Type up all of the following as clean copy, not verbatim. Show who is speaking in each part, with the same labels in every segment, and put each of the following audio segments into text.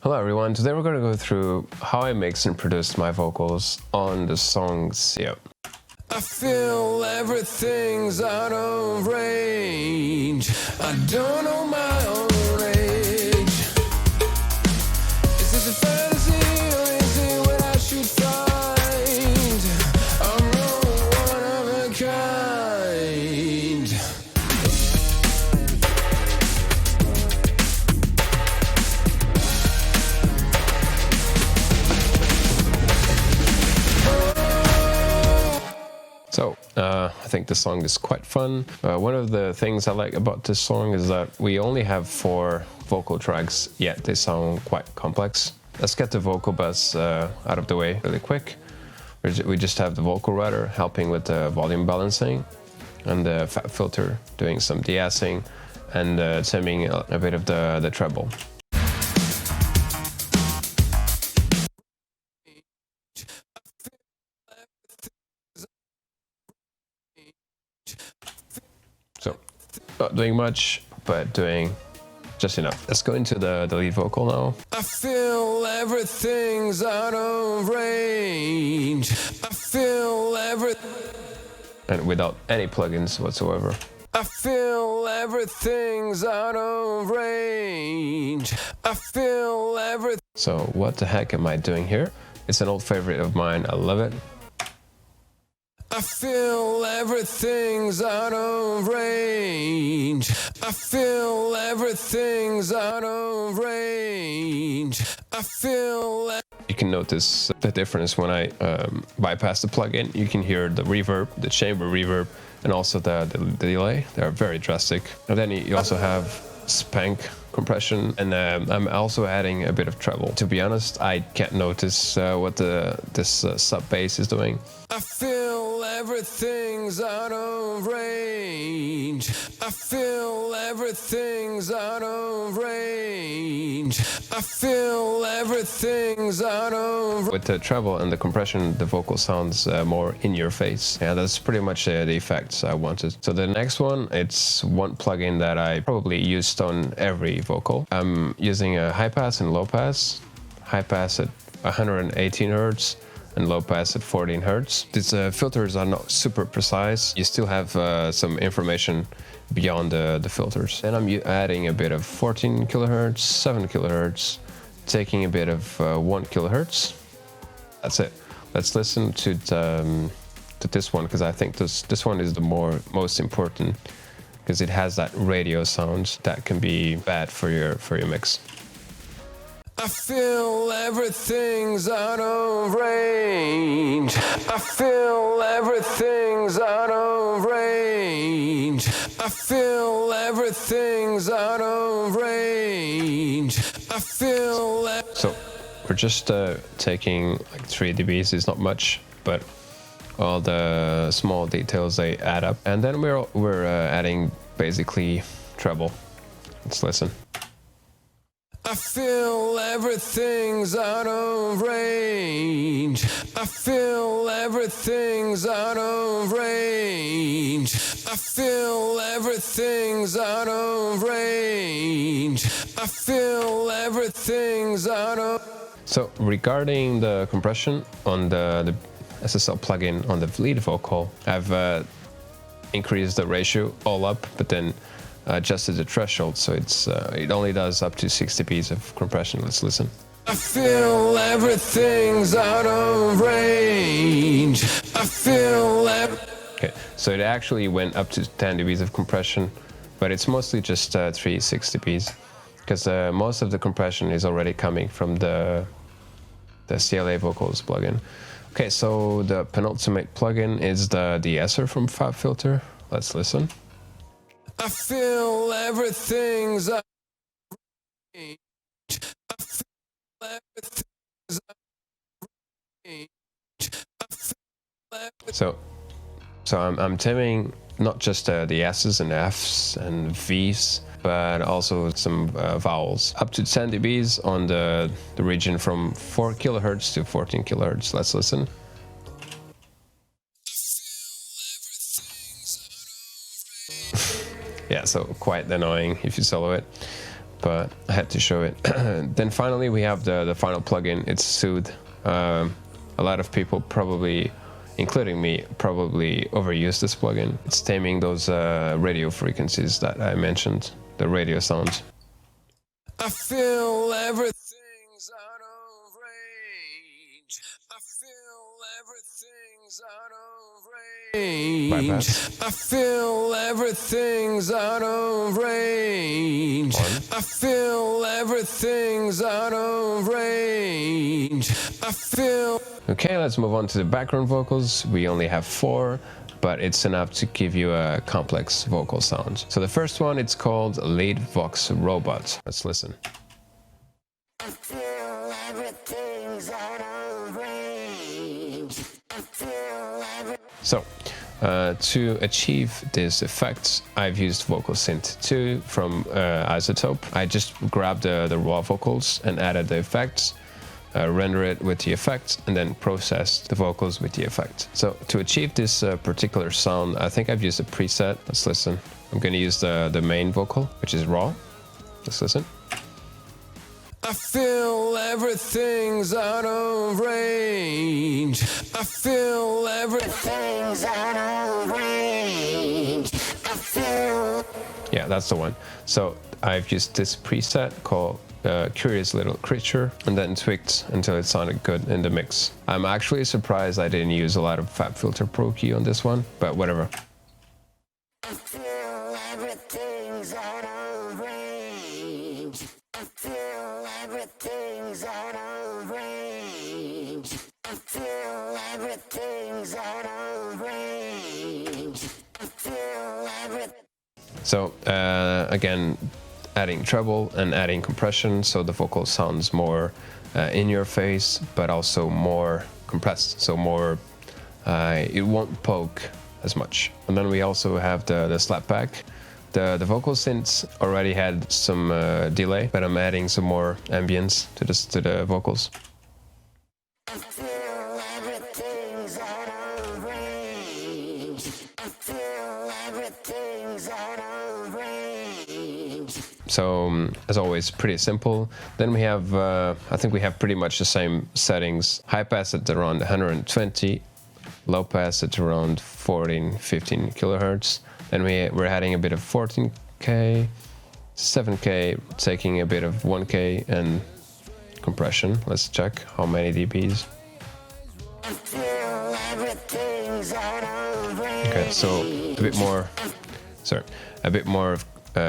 Speaker 1: Hello everyone, today we're going to go through how I mix and produce my vocals on the song CIAH.
Speaker 2: I feel everything's out of range. I don't know my own age. Is this a fantasy or is it what I should find? I'm no one of a kind.
Speaker 1: So, I think the song is quite fun. One of the things I like about this song is that we only have 4 vocal tracks, yet they sound quite complex. Let's get the vocal bus out of the way really quick. We just have the vocal writer helping with the volume balancing, and the Fabfilter doing some de-assing and trimming a bit of the treble. So, not doing much, but doing just enough. Let's go into the lead vocal now.
Speaker 2: I feel everything's out of range. I feel
Speaker 1: And without any plugins whatsoever.
Speaker 2: I feel everything's out of range. I feel everything.
Speaker 1: So what the heck am I doing here? It's an old favorite of mine, I love it.
Speaker 2: I feel everything's out of range. I feel everything's out of range. I feel.
Speaker 1: You can notice the difference when I bypass the plugin. You can hear the reverb, the chamber reverb, and also the delay. They are very drastic. And then you also have spank compression, and I'm also adding a bit of treble. To be honest, I can't notice what this sub bass is doing.
Speaker 2: I feel everything's out of range. I feel everything's out of range. I feel everything's out of.
Speaker 1: With the treble and the compression, the vocal sounds more in your face. Yeah, that's pretty much the effects I wanted. So the next one, it's one plugin that I probably used on every vocal. I'm using a high pass and low pass. High pass at 118 Hz. And low pass at 14 Hz. These filters are not super precise. You still have some information beyond the filters. And I'm adding a bit of 14 kHz, 7 kHz, taking a bit of 1 kHz. That's it. Let's listen to this one, because I think this one is the most important, because it has that radio sound that can be bad for your mix.
Speaker 2: I feel everything's out of range. I feel everything's out of range. I feel everything's out of range. I feel.
Speaker 1: So we're just taking like 3 dBs. It's not much, but all the small details, they add up. And then we're adding basically treble. Let's listen.
Speaker 2: I feel everything's out of range. I feel everything's out of range. I feel everything's out of range. I feel everything's out of.
Speaker 1: So regarding the compression on the SSL plugin on the lead vocal, I've increased the ratio all up, but then adjusted the threshold, so it only does up to 6 dBs of compression. Let's listen.
Speaker 2: I feel everything's out of range. I feel.
Speaker 1: Okay, so it actually went up to 10 dBs of compression, but it's mostly just 6 dBs, because most of the compression is already coming from the CLA vocals plugin. Okay, so the penultimate plugin is the de-esser from Fabfilter. Let's listen.
Speaker 2: I feel everything's out of range. I feel everything's out of range. I feel everything.
Speaker 1: So I'm trimming not just the S's and F's and V's, but also some vowels. Up to 10 dBs on the region from 4 kHz to 14 kHz. Let's listen. Yeah, so quite annoying if you solo it. but I had to show it. Then finally we have the final plugin. It's Soothe. A lot of people probably, including me, probably overuse this plugin. It's taming those radio frequencies that I mentioned, the radio sounds.
Speaker 2: I feel everything's out of range. I feel everything's out of range.
Speaker 1: Bypass.
Speaker 2: I feel everything's out of range. I feel everything's out of range. I feel.
Speaker 1: Okay, let's move on to the background vocals. We only have 4, but it's enough to give you a complex vocal sound. So the first one, it's called Lead Vox Robot. Let's listen.
Speaker 2: I feel everything's out of range. I feel
Speaker 1: So, to achieve this effect, I've used Vocal Synth 2 from Isotope. I just grabbed the raw vocals and added the effects, render it with the effect, and then process the vocals with the effect. So to achieve this particular sound, I think I've used a preset. Let's listen. I'm going to use the main vocal, which is raw. Let's listen.
Speaker 2: I feel everything's out of range. I feel everything's out of range. I feel.
Speaker 1: Yeah, that's the one. So I've used this preset called Curious Little Creature, and then tweaked until it sounded good in the mix. I'm actually surprised I didn't use a lot of Fabfilter Pro Key on this one, but whatever.
Speaker 2: I feel everything's out of range. I feel everything's out of range. I feel everything's out of range. I feel everything.
Speaker 1: So again, adding treble and adding compression, so the vocal sounds more in your face, but also more compressed, so more it won't poke as much. And then we also have the slapback. The vocal synths already had some delay, but I'm adding some more ambience to the vocals.
Speaker 2: I feel everything's out of range. I feel everything's out of range.
Speaker 1: So as always, pretty simple. Then we have, I think we have pretty much the same settings. High pass at around 120, low pass at around 14-15 kilohertz. Then we're adding a bit of 14K, 7K, taking a bit of 1K, and compression. Let's check how many dBs.
Speaker 2: I feel everything's out of range.
Speaker 1: Okay, so a bit more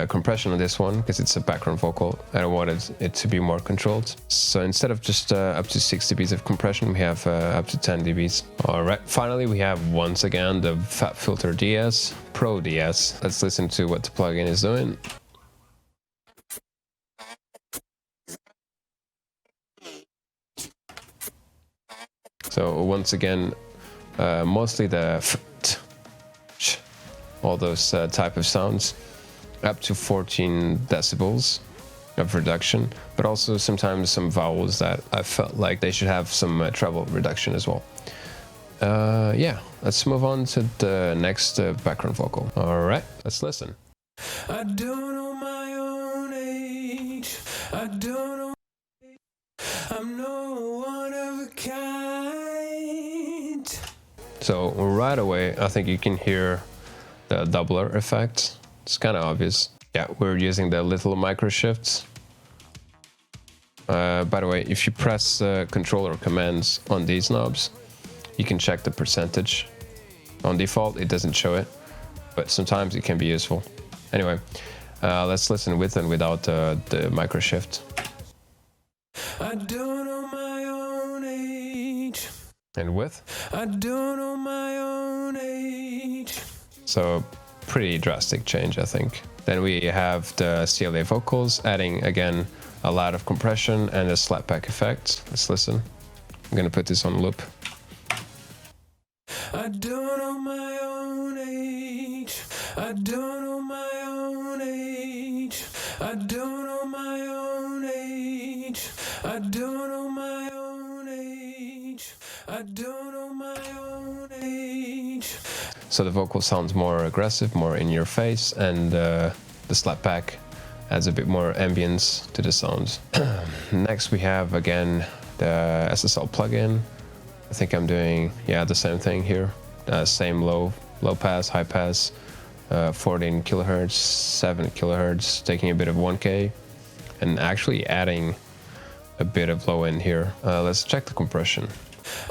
Speaker 1: compression on this one because it's a background vocal. I wanted it to be more controlled. So instead of just up to 6 dBs of compression, we have up to 10 dBs. All right, finally we have once again the Fabfilter DS, Pro DS. Let's listen to what the plugin is doing. So once again, mostly the all those type of sounds, up to 14 decibels of reduction, but also sometimes some vowels that I felt like they should have some treble reduction as well. Yeah, let's move on to the next background vocal. All right, let's listen.
Speaker 2: I don't know my own age. I don't know. I'm no one of a kind.
Speaker 1: So right away, I think you can hear the doubler effect. It's kind of obvious. Yeah, we're using the little micro shifts. By the way, if you press controller commands on these knobs, you can check the percentage. On default, it doesn't show it, but sometimes it can be useful. Anyway, let's listen with and without the micro shift.
Speaker 2: I don't know my own age.
Speaker 1: And with.
Speaker 2: I don't know my own age.
Speaker 1: So pretty drastic change, I think. Then we have the CLA vocals, adding again a lot of compression and a slapback effect. Let's listen. I'm gonna put this on loop.
Speaker 2: I don't know my own age. I don't know my own age. I don't know my own age. I don't know my own age. I don't know my own age.
Speaker 1: So the vocal sounds more aggressive, more in your face, and the slapback adds a bit more ambience to the sounds. Next we have again the SSL plugin. I think I'm doing the same thing here. Same low pass, high pass, 14 kilohertz, 7 kilohertz, taking a bit of 1K, and actually adding a bit of low end here. Let's check the compression.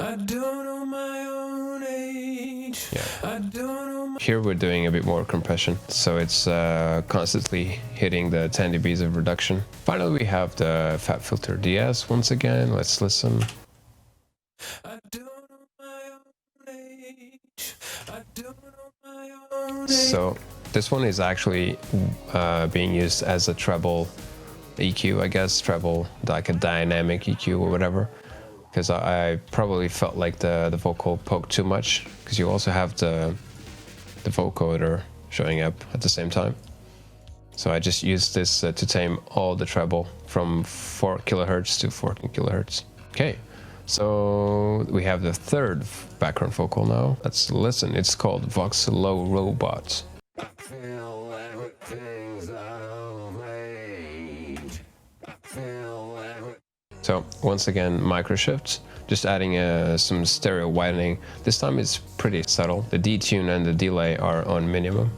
Speaker 2: I don't know my own age. I don't know.
Speaker 1: Here we're doing a bit more compression, so it's constantly hitting the 10 dBs of reduction. Finally, we have the Fabfilter DS once again. Let's listen.
Speaker 2: I don't know my own age. I don't know my own age.
Speaker 1: So this one is actually being used as a treble EQ, I guess, treble, like a dynamic EQ or whatever, because I probably felt like the vocal poked too much, because you also have the vocoder showing up at the same time. So I just used this to tame all the treble from 4 kilohertz to 14 kilohertz. Okay, so we have the third background vocal now. Let's listen. It's called Vox Low Robot.
Speaker 2: I feel everything's out of range. I feel everything.
Speaker 1: So once again, Microchip, just adding some stereo widening. This time it's pretty subtle. The detune and the delay are on minimum.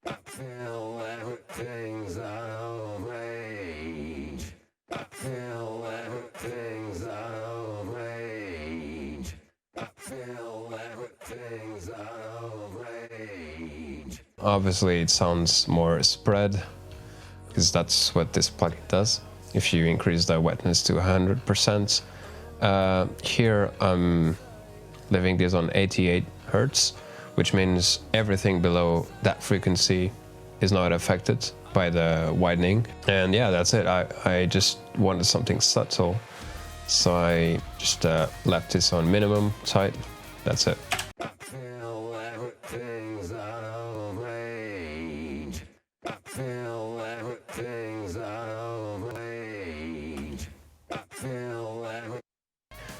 Speaker 2: I feel everything's out of range. I feel everything's out of range. I feel everything's out of range.
Speaker 1: Obviously it sounds more spread, because that's what this plugin does. If you increase the wetness to 100%. Here I'm leaving this on 88 Hertz, which means everything below that frequency is not affected by the widening. And yeah, that's it. I just wanted something subtle, so I just left this on minimum tight. That's it.
Speaker 2: I feel everything's out of range. I feel everything's out of range. I feel everything.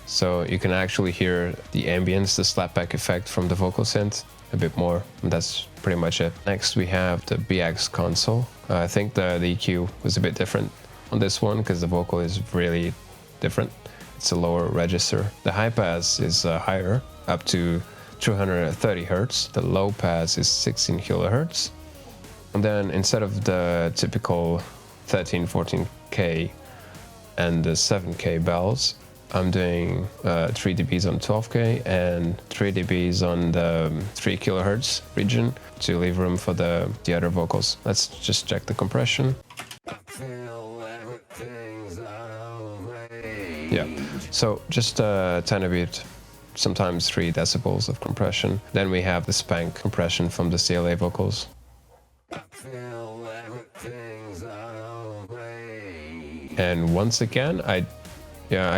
Speaker 1: So you can actually hear the ambience, the slapback effect from the vocal synth a bit more, and that's pretty much it. Next we have the BX console. I think the EQ was a bit different on this one, because the vocal is really different. It's a lower register. The high pass is higher, up to 230 Hertz. The low pass is 16 kilohertz. And then instead of the typical 13, 14K and the 7K bells, I'm doing 3 dBs on 12K and 3 dBs on the 3 kilohertz region to leave room for the other vocals. Let's just check the compression.
Speaker 2: I feel everything's out of range.
Speaker 1: Yeah, so just a tiny bit, sometimes 3 decibels of compression. Then we have the spank compression from the CLA vocals.
Speaker 2: I feel everything's out of range.
Speaker 1: And once again, I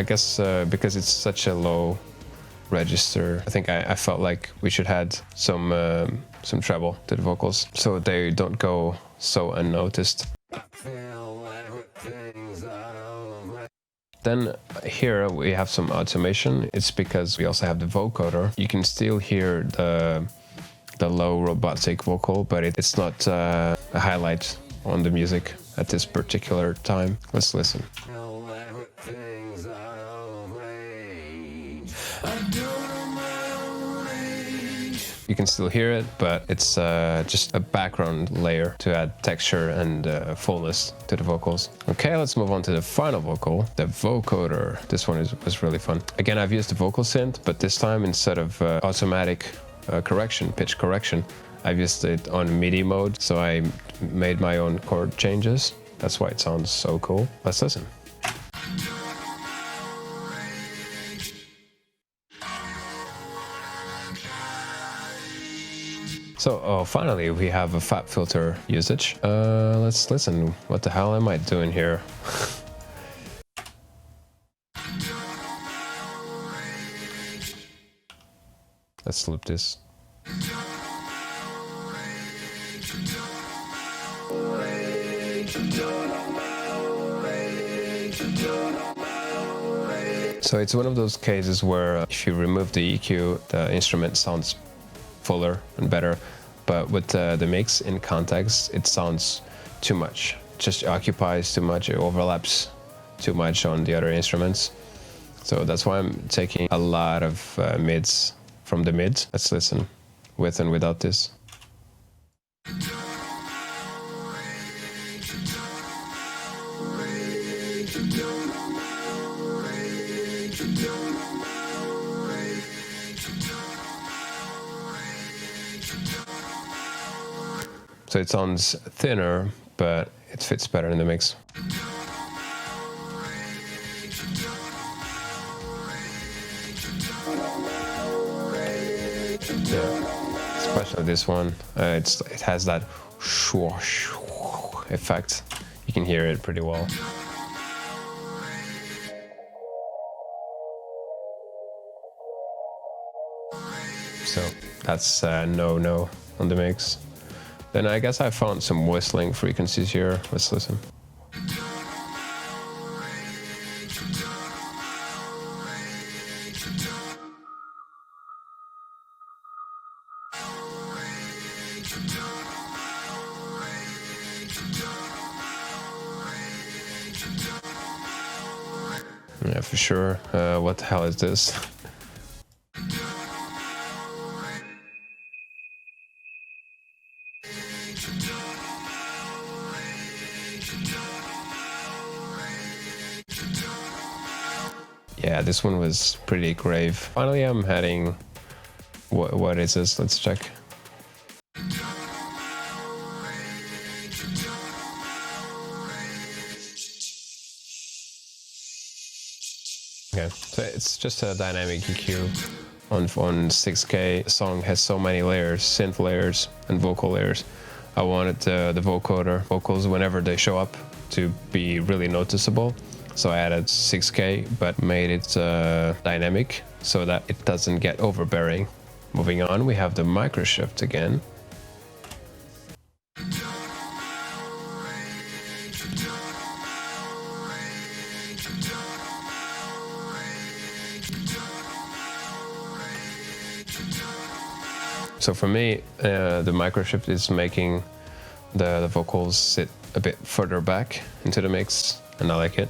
Speaker 1: guess because it's such a low register, I think I felt like we should add some treble to the vocals, so they don't go so unnoticed.
Speaker 2: I feel everything's out of range.
Speaker 1: Then here we have some automation. It's because we also have the vocoder. You can still hear the low robotic vocal, but it's not a highlight on the music at this particular time. Let's listen.
Speaker 2: Feel everything's out of range. I don't know my own age.
Speaker 1: You can still hear it, but it's just a background layer to add texture and fullness to the vocals. Okay, let's move on to the final vocal, the vocoder. This one was really fun. Again, I've used the vocal synth, but this time instead of automatic pitch correction, I've used it on MIDI mode, so I made my own chord changes. That's why it sounds so cool. Let's listen. So finally we have a Fabfilter usage. Let's listen. What the hell am I doing here? Let's loop this. So it's one of those cases where if you remove the EQ, the instrument sounds fuller and better, but with the mix in context, it sounds too much, just occupies too much, it overlaps too much on the other instruments. So that's why I'm taking a lot of mids from the mids. Let's listen with and without this. So it sounds thinner, but it fits better in the mix. Yeah, especially this one. It has that swoosh effect. You can hear it pretty well. So that's no on the mix. Then I guess I found some whistling frequencies here. Let's listen. Yeah, for sure. What the hell is this? Yeah, this one was pretty grave. Finally, I'm heading. What is this? Let's check. Okay, so it's just a dynamic EQ on 6K. The song has so many layers, synth layers and vocal layers. I wanted the vocoder vocals whenever they show up to be really noticeable. So I added 6K, but made it dynamic so that it doesn't get overbearing. Moving on, we have the Microchip again. So for me, the Microchip is making the vocals sit a bit further back into the mix, and I like it.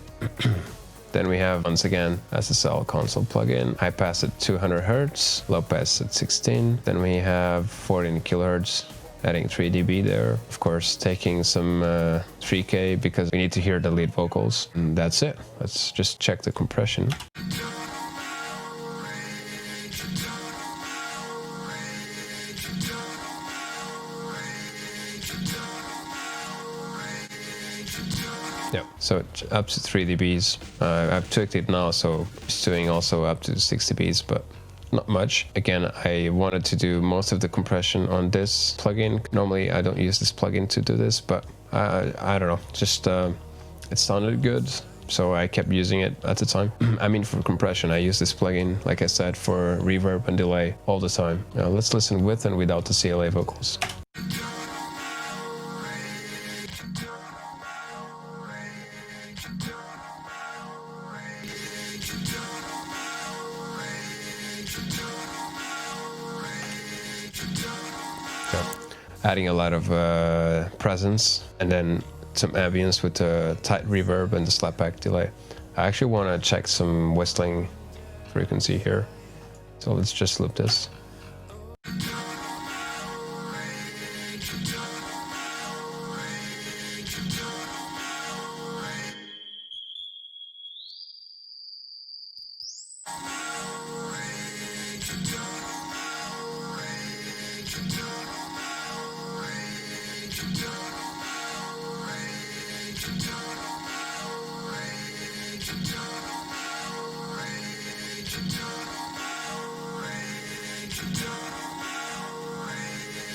Speaker 1: Then we have, once again, SSL console plugin. High pass at 200 Hz, low pass at 16. Then we have 14 kHz, adding 3 dB there. Of course, taking some 3K because we need to hear the lead vocals. And that's it. Let's just check the compression. Yeah, so up to 3 dBs. I've tweaked it now, so it's doing also up to 6 dBs, but not much. Again, I wanted to do most of the compression on this plugin. Normally, I don't use this plugin to do this, but I don't know, just it sounded good, so I kept using it at the time. I mean, for compression, I use this plugin, like I said, for reverb and delay all the time. Now, let's listen with and without the CLA vocals. Adding a lot of presence and then some ambience with the tight reverb and the slapback delay. I actually want to check some whistling frequency here. So let's just loop this.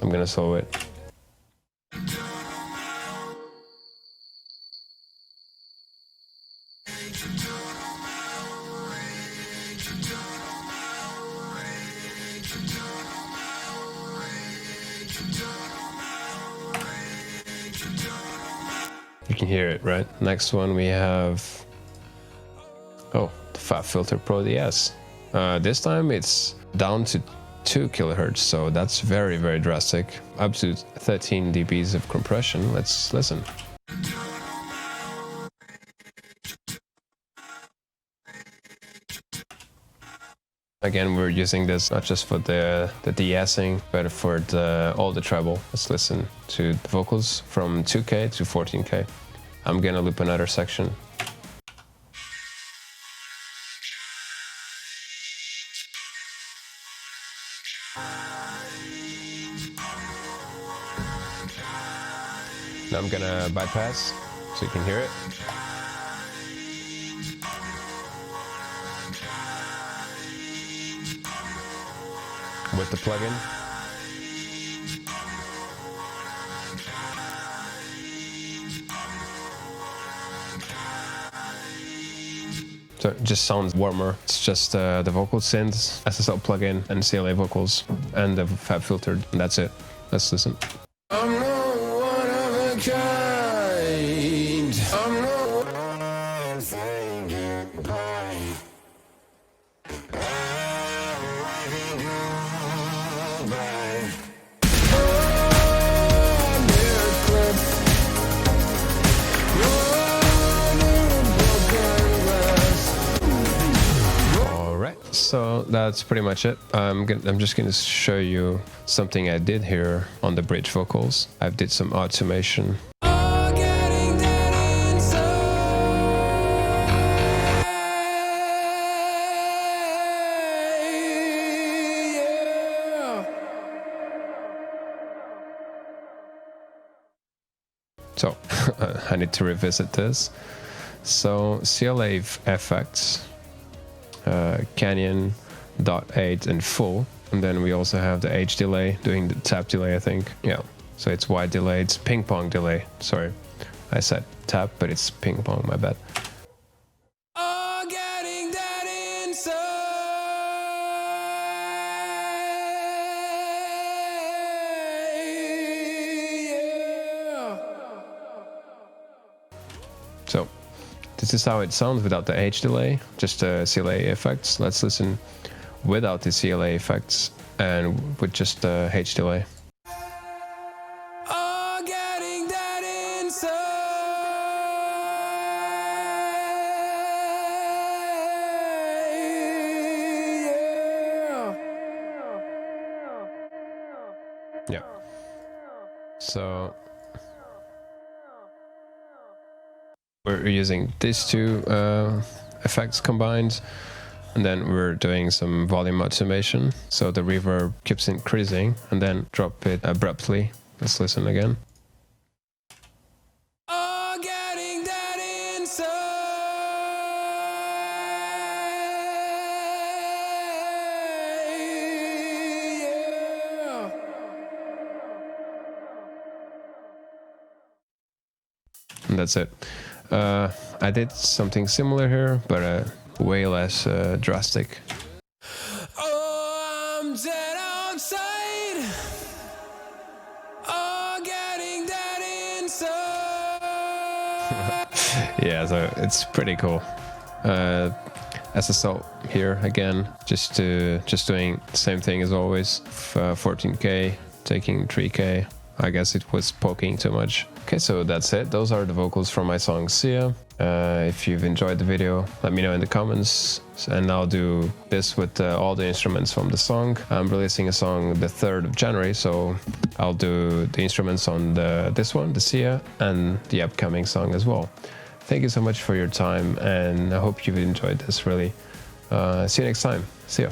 Speaker 1: I'm gonna slow it. You can hear it, right? Next one we have, oh, the Fabfilter Pro DS. This time it's down to 2 kHz, so that's very, very drastic. Up to 13 dBs of compression. Let's listen. Again, we're using this not just for the de-essing, but for all the treble. Let's listen to the vocals from 2K to 14K. I'm gonna loop another section. Now I'm gonna bypass so you can hear it. With the plugin. So it just sounds warmer. It's just the vocal synths, SSL plugin, and CLA vocals, and the Fabfilter, and that's it. Let's listen.
Speaker 2: I'm not one of a kind. I'm not one saying goodbye.
Speaker 1: So that's pretty much it. I'm just going to show you something I did here on the bridge vocals. I did some automation. So I need to revisit this. So CLA effects. Canyon, dot 8 and full, and then we also have the H delay doing the tap delay, I think. Yeah, so it's wide delay, it's ping pong delay. Sorry, I said tap, but it's ping pong, my bad. So this is how it sounds without the H delay, just the CLA effects. Let's listen without the CLA effects and with just the H delay. Yeah. So we're using these two effects combined, and then we're doing some volume automation. So the reverb keeps increasing and then drop it abruptly. Let's listen again. And that's it. I did something similar here, but way less drastic.
Speaker 2: Oh, I'm dead outside. Oh, getting dead inside.
Speaker 1: Yeah, so it's pretty cool. SSL here again, just doing the same thing as always. 14K, taking 3K. I guess it was poking too much. Okay, so that's it. Those are the vocals from my song Sia. If you've enjoyed the video, let me know in the comments, and I'll do this with all the instruments from the song. I'm releasing a song the 3rd of January, so I'll do the instruments on this one, the Sia, and the upcoming song as well. Thank you so much for your time, and I hope you've enjoyed this, really. See you next time. See ya.